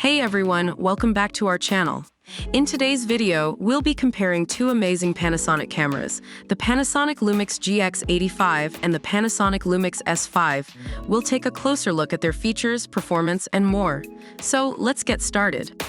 Hey everyone, welcome back to our channel. In today's video, we'll be comparing two amazing Panasonic cameras, the Panasonic LUMIX GX85 and the Panasonic LUMIX S5. We'll take a closer look at their features, performance, and more. So let's get started.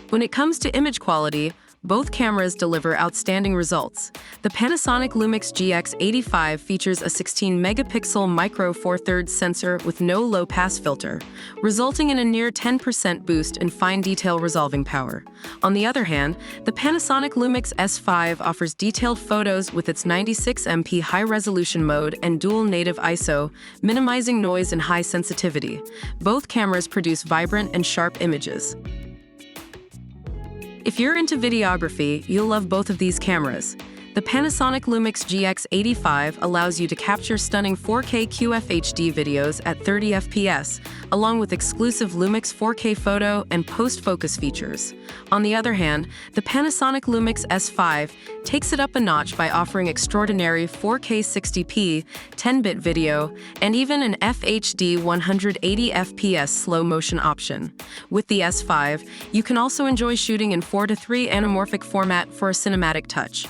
When it comes to image quality, both cameras deliver outstanding results. The Panasonic LUMIX GX85 features a 16-megapixel micro Four Thirds sensor with no low-pass filter, resulting in a near 10% boost in fine detail resolving power. On the other hand, the Panasonic LUMIX S5 offers detailed photos with its 96MP high-resolution mode and dual native ISO, minimizing noise and high sensitivity. Both cameras produce vibrant and sharp images. If you're into videography, you'll love both of these cameras. The Panasonic LUMIX GX85 allows you to capture stunning 4K QFHD videos at 30 FPS, along with exclusive LUMIX 4K photo and post-focus features. On the other hand, the Panasonic LUMIX S5 takes it up a notch by offering extraordinary 4K 60p, 10-bit video, and even an FHD 180 FPS slow-motion option. With the S5, you can also enjoy shooting in 4:3 anamorphic format for a cinematic touch.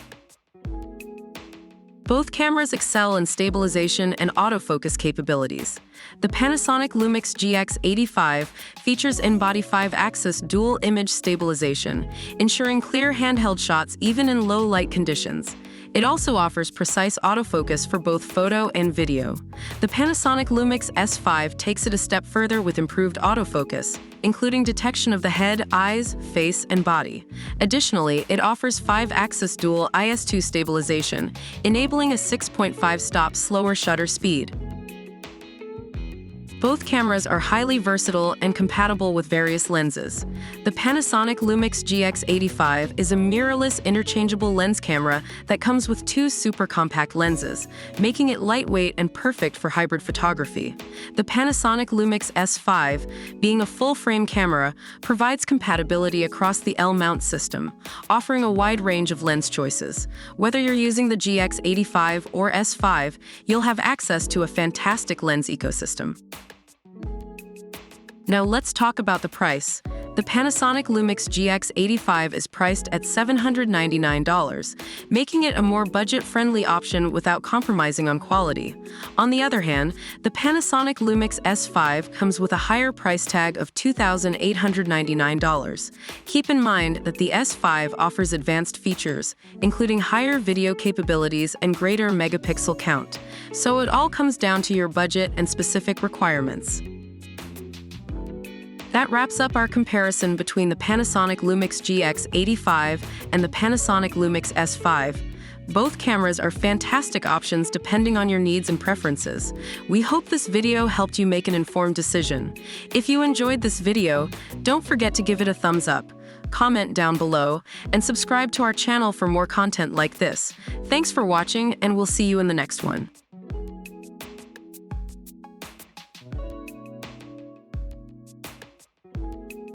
Both cameras excel in stabilization and autofocus capabilities. The Panasonic LUMIX GX85 features in-body 5-axis dual image stabilization, ensuring clear handheld shots even in low light conditions. It also offers precise autofocus for both photo and video. The Panasonic LUMIX S5 takes it a step further with improved autofocus, including detection of the head, eyes, face, and body. Additionally, it offers 5-axis dual IS2 stabilization, enabling a 6.5-stop slower shutter speed. Both cameras are highly versatile and compatible with various lenses. The Panasonic LUMIX GX85 is a mirrorless interchangeable lens camera that comes with two super compact lenses, making it lightweight and perfect for hybrid photography. The Panasonic LUMIX S5, being a full-frame camera, provides compatibility across the L-mount system, offering a wide range of lens choices. Whether you're using the GX85 or S5, you'll have access to a fantastic lens ecosystem. Now let's talk about the price. The Panasonic LUMIX GX85 is priced at $799, making it a more budget-friendly option without compromising on quality. On the other hand, the Panasonic LUMIX S5 comes with a higher price tag of $2,899. Keep in mind that the S5 offers advanced features, including higher video capabilities and greater megapixel count. So it all comes down to your budget and specific requirements. That wraps up our comparison between the Panasonic LUMIX GX85 and the Panasonic LUMIX S5. Both cameras are fantastic options depending on your needs and preferences. We hope this video helped you make an informed decision. If you enjoyed this video, don't forget to give it a thumbs up, comment down below, and subscribe to our channel for more content like this. Thanks for watching, and we'll see you in the next one.